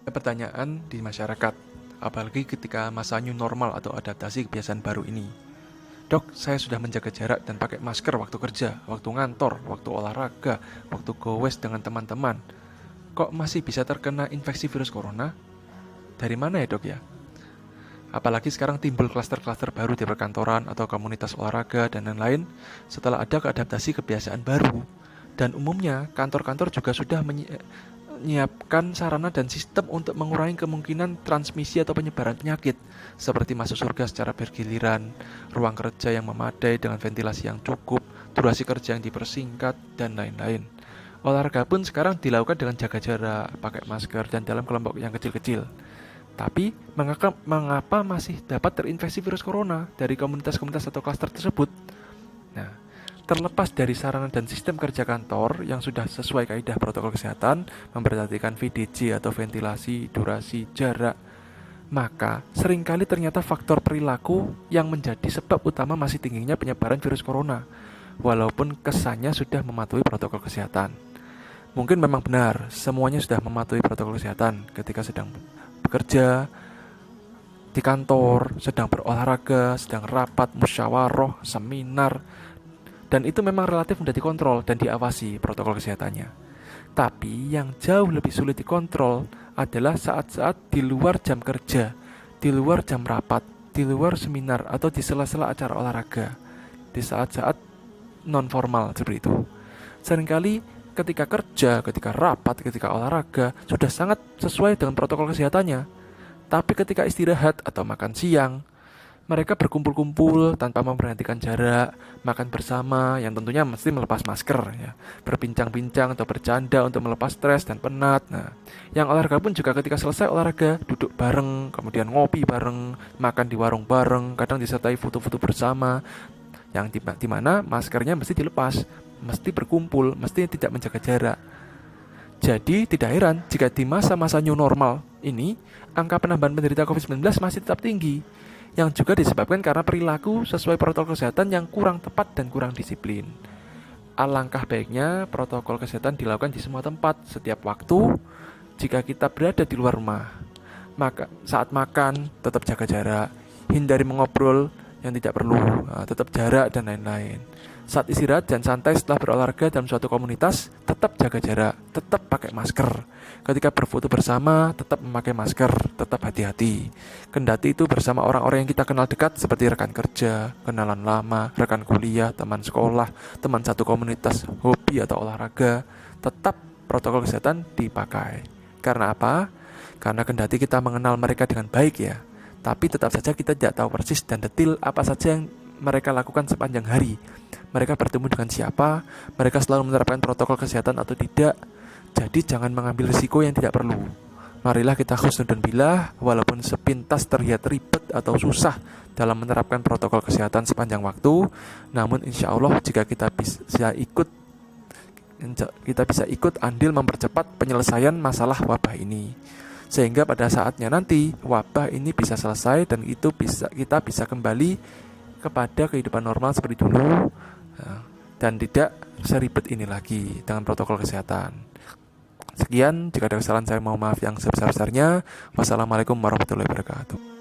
Pertanyaan di masyarakat, apalagi ketika masa new normal atau adaptasi kebiasaan baru ini. Dok, saya sudah menjaga jarak dan pakai masker waktu kerja, waktu ngantor, waktu olahraga, waktu gowes dengan teman-teman. Kok masih bisa terkena infeksi virus corona? Dari mana ya dok ya? Apalagi sekarang timbul klaster-klaster baru di perkantoran atau komunitas olahraga dan lain-lain setelah ada keadaptasi kebiasaan baru. Dan umumnya kantor-kantor juga sudah menyiapkan sarana dan sistem untuk mengurangi kemungkinan transmisi atau penyebaran penyakit, seperti masuk surga secara bergiliran, ruang kerja yang memadai dengan ventilasi yang cukup, durasi kerja yang dipersingkat, dan lain-lain. Olahraga pun sekarang dilakukan dengan jaga jarak, pakai masker, dan dalam kelompok yang kecil-kecil. Tapi, mengapa masih dapat terinfeksi virus corona dari komunitas-komunitas atau klaster tersebut? Nah, terlepas dari sarana dan sistem kerja kantor yang sudah sesuai kaidah protokol kesehatan, memperhatikan VDC atau ventilasi, durasi, jarak, maka seringkali ternyata faktor perilaku yang menjadi sebab utama masih tingginya penyebaran virus corona, walaupun kesannya sudah mematuhi protokol kesehatan. Mungkin memang benar, semuanya sudah mematuhi protokol kesehatan ketika sedang bekerja, di kantor, sedang berolahraga, sedang rapat, musyawarah, seminar, dan itu memang relatif mudah dikontrol dan diawasi protokol kesehatannya. Tapi yang jauh lebih sulit dikontrol adalah saat-saat di luar jam kerja, di luar jam rapat, di luar seminar, atau di sela-sela acara olahraga, di saat-saat non-formal seperti itu. Seringkali ketika kerja, ketika rapat, ketika olahraga, sudah sangat sesuai dengan protokol kesehatannya. Tapi ketika istirahat atau makan siang, mereka berkumpul-kumpul tanpa memperhatikan jarak, makan bersama yang tentunya mesti melepas masker ya, berbincang-bincang atau bercanda untuk melepas stres dan penat. Nah, yang olahraga pun juga ketika selesai olahraga duduk bareng, kemudian ngopi bareng, makan di warung bareng, kadang disertai foto-foto bersama yang di mana maskernya mesti dilepas, mesti berkumpul, mesti tidak menjaga jarak. Jadi tidak heran jika di masa-masa new normal ini angka penambahan penderita COVID-19 masih tetap tinggi, yang juga disebabkan karena perilaku sesuai protokol kesehatan yang kurang tepat dan kurang disiplin. Alangkah baiknya protokol kesehatan dilakukan di semua tempat, setiap waktu. Jika kita berada di luar rumah, maka saat makan tetap jaga jarak, hindari mengobrol yang tidak perlu, tetap jarak dan lain-lain. Saat istirahat dan santai setelah berolahraga dalam suatu komunitas, tetap jaga jarak, tetap pakai masker. Ketika berfoto bersama, tetap memakai masker, tetap hati-hati. Kendati itu bersama orang-orang yang kita kenal dekat seperti rekan kerja, kenalan lama, rekan kuliah, teman sekolah, teman satu komunitas, hobi atau olahraga, tetap protokol kesehatan dipakai. Karena apa? Karena kendati kita mengenal mereka dengan baik ya, tapi tetap saja kita tidak tahu persis dan detil apa saja yang mereka lakukan sepanjang hari. Mereka bertemu dengan siapa, mereka selalu menerapkan protokol kesehatan atau tidak. Jadi jangan mengambil risiko yang tidak perlu. Marilah kita husnudon billah, walaupun sepintas terlihat ribet atau susah dalam menerapkan protokol kesehatan sepanjang waktu, namun insya Allah jika kita bisa ikut andil mempercepat penyelesaian masalah wabah ini, sehingga pada saatnya nanti wabah ini bisa selesai dan kita bisa kembali kepada kehidupan normal seperti dulu, dan tidak seribet ini lagi dengan protokol kesehatan. Sekian, jika ada kesalahan saya mohon maaf yang sebesar-besarnya. Wassalamualaikum warahmatullahi wabarakatuh.